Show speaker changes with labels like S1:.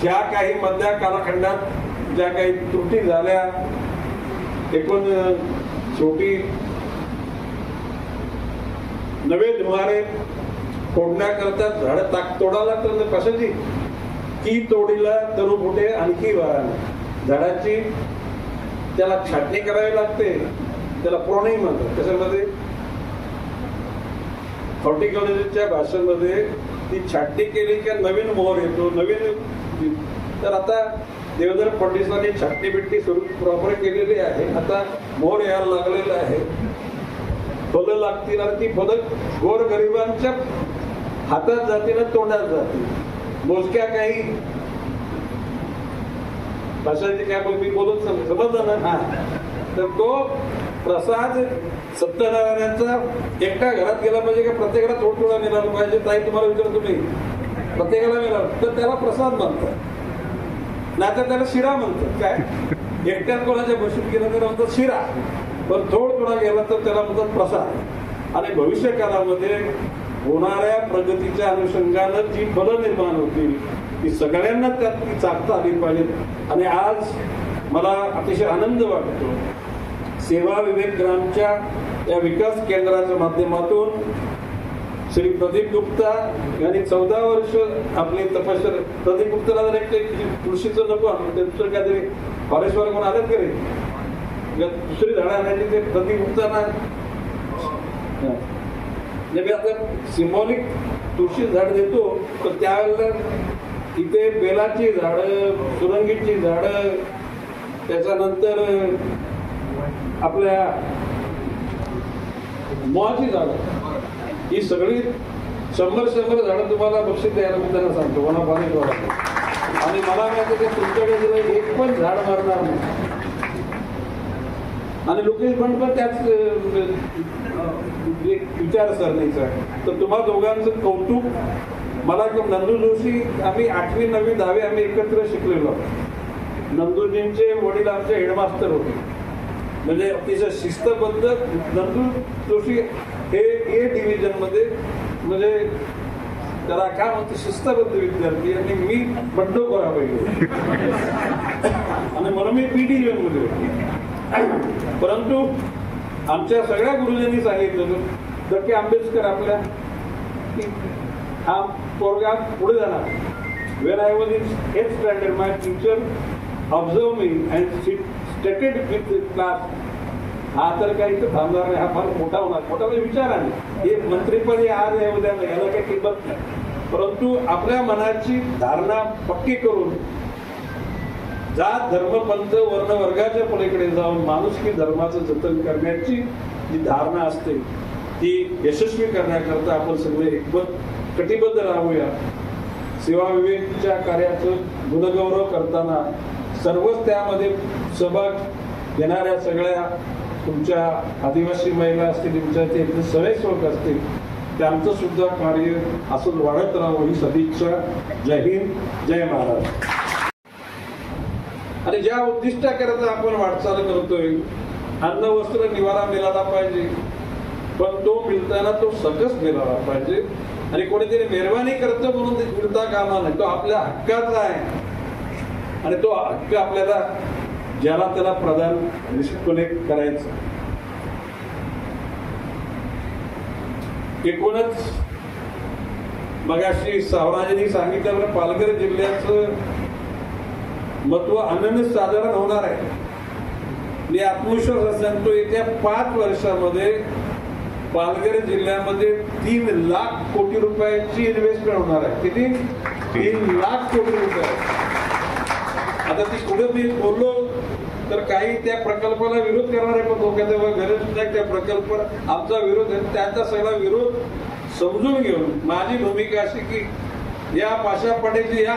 S1: ज्या काही मधल्या कालखंडात ज्या काही त्रुटी झाल्या, एकूण शेवटी नवे धुमारे फोडण्याकरता झाड तोडायला तर कशाची ती तोडीला तरू फुटे आणखी वाराने. झाडाची त्याला छाटणी करावी लागते, त्याला प्रोनिंग म्हणतात. कशामध्ये हॉर्टिकल्चरच्या भाषेमध्ये ती छाटणी केली की नवीन मोहर येतो, नवीन. तर आता देवेंद्र फडणवीसांनी छाटणी बिटणी सुरू प्रॉपर केलेली आहे. आता मोहर यायला लागलेलं आहे, फलं लागतील आणि ती फलं गोरगरिबांच्या हातात जातील आणि तोंडात जातील. मोजक्या काही भाषाची काय मी बोलून समजलं ना. तर तो प्रसाद सत्यनारायणाचा एकटा घरात गेला पाहिजे का प्रत्येकाला थोडा मिळाला पाहिजे? ताई तुम्हाला विचार, तुम्ही प्रत्येकाला मिळाला तर त्याला प्रसाद म्हणतात, नाही तर त्याला शिरा म्हणतात. काय एकट्यात कोणाच्या बशीत गेला तर म्हणतात शिरा, पण थोडा गेला तर त्याला म्हणतात प्रसाद. आणि भविष्य काळामध्ये होणाऱ्या प्रगतीच्या अनुषंगानं जी फलं निर्माण होतील ती सगळ्यांना त्यात ती चाकता आली पाहिजेत. आणि आज मला अतिशय आनंद वाटतो, सेवा विवेक ग्रामच्या या विकास केंद्राच्या माध्यमातून श्री प्रदीप गुप्ता यांनी 14 वर्ष आपली तपश्चर्या. प्रदीप गुप्ताला जर एक कृषीचं नको त्यांचं काहीतरी फॉरेस्टवर कोण आलेत का रे, दुसरी झाडं आणायची ते प्रदीप गुप्तांना. आता सिम्बॉलिक तुळशी झाड देतो तर त्यावेळेला इथे बेलाची झाडं, सुरंगीची झाडं, त्याच्यानंतर आपल्या मोहाची झाडं, ही सगळी 100 झाडं तुम्हाला बक्षीस द्यायला मी त्यांना सांगतो वनापाणी. आणि मला माहिती की तुमच्याकडे एक पण झाड मारणार नाही. आणि लोकेश पण त्याच विचारसरणीचा. तर तुम्हा दोघांचं कौतुक. मला नंदू जोशी, आम्ही 8वी 9वी 10वी आम्ही एकत्र शिकलेलो. नंदूजींचे वडील आमचे हेडमास्टर होते, म्हणजे अतिशय शिस्तबद्ध. नंदू जोशी हे ए डिव्हिजन मध्ये म्हणजे त्याला काय म्हणतो शिस्तबद्ध विद्यार्थी, आणि मी बंडखोरा पाहिजे आणि म्हणून मी पी डिव्हिजन मध्ये होते. परंतु आमच्या सगळ्या गुरुजींनी सांगितलं तर की आंबेडकर आपल्या हा पोरगा पुढे जाणार. When I was in 8th standard my teacher observe me and stated with class, हा तर काही थांबणार नाही, हा फार मोठा होणार. मोठा म्हणजे विचाराने हे मंत्रीपद हे आज आहे उद्या नाही, याला काही किंमत नाही. परंतु आपल्या मनाची धारणा पक्की करून जात धर्म पंथ वर्ण वर्गाच्या पलीकडे जाऊन माणुसकी धर्माचं जतन करण्याची जी धारणा असते ती यशस्वी करण्याकरता आपण सगळे कटिबद्ध राहूया. सेवा विवेकच्या कार्याचं गुणगौरव करताना सर्वच त्यामध्ये सहभाग घेणाऱ्या सगळ्या तुमच्या आदिवासी महिला असतील, तुमच्या ते स्वयंसेवक असतील, त्यांचं सुद्धा कार्य असं वाढत राहावं ही सदिच्छा. जय हिंद, जय महाराष्ट्र. आणि ज्या उद्दिष्टाकरता आपण वाटचाल करतोय, अन्न वस्त्र निवारा मिळाला पाहिजे, पण तो मिळताना तो सकस मिळाला पाहिजे. आणि कोणीतरी मेहरबानी करतो म्हणून ते मिळता कामा नाही, तो आपल्या हक्काचा आहे. आणि तो हक्क आपल्याला ज्याला त्याला प्रदान निश्चितपणे करायचं. एकूणच मगाशी सावराजांनी सांगितल्याप्रमाणे पालघर जिल्ह्याचं महत्व अनन्यसाधारण होणार आहे. मी आत्मविश्वास सांगतो येत्या 5 वर्षामध्ये पालघर जिल्ह्यामध्ये 3 लाख कोटी रुपयाची इन्व्हेस्टमेंट होणार आहे. किती? 3 लाख कोटी रुपये. आता ती पुढे मी बोललो तर काही त्या प्रकल्पाला विरोध करणार आहे, पण धोक्याच्या गरज नाही. त्या प्रकल्पावर आमचा विरोध आहे, त्याचा सगळा विरोध समजून घेऊन माझी भूमिका अशी की या पाशा पडेची या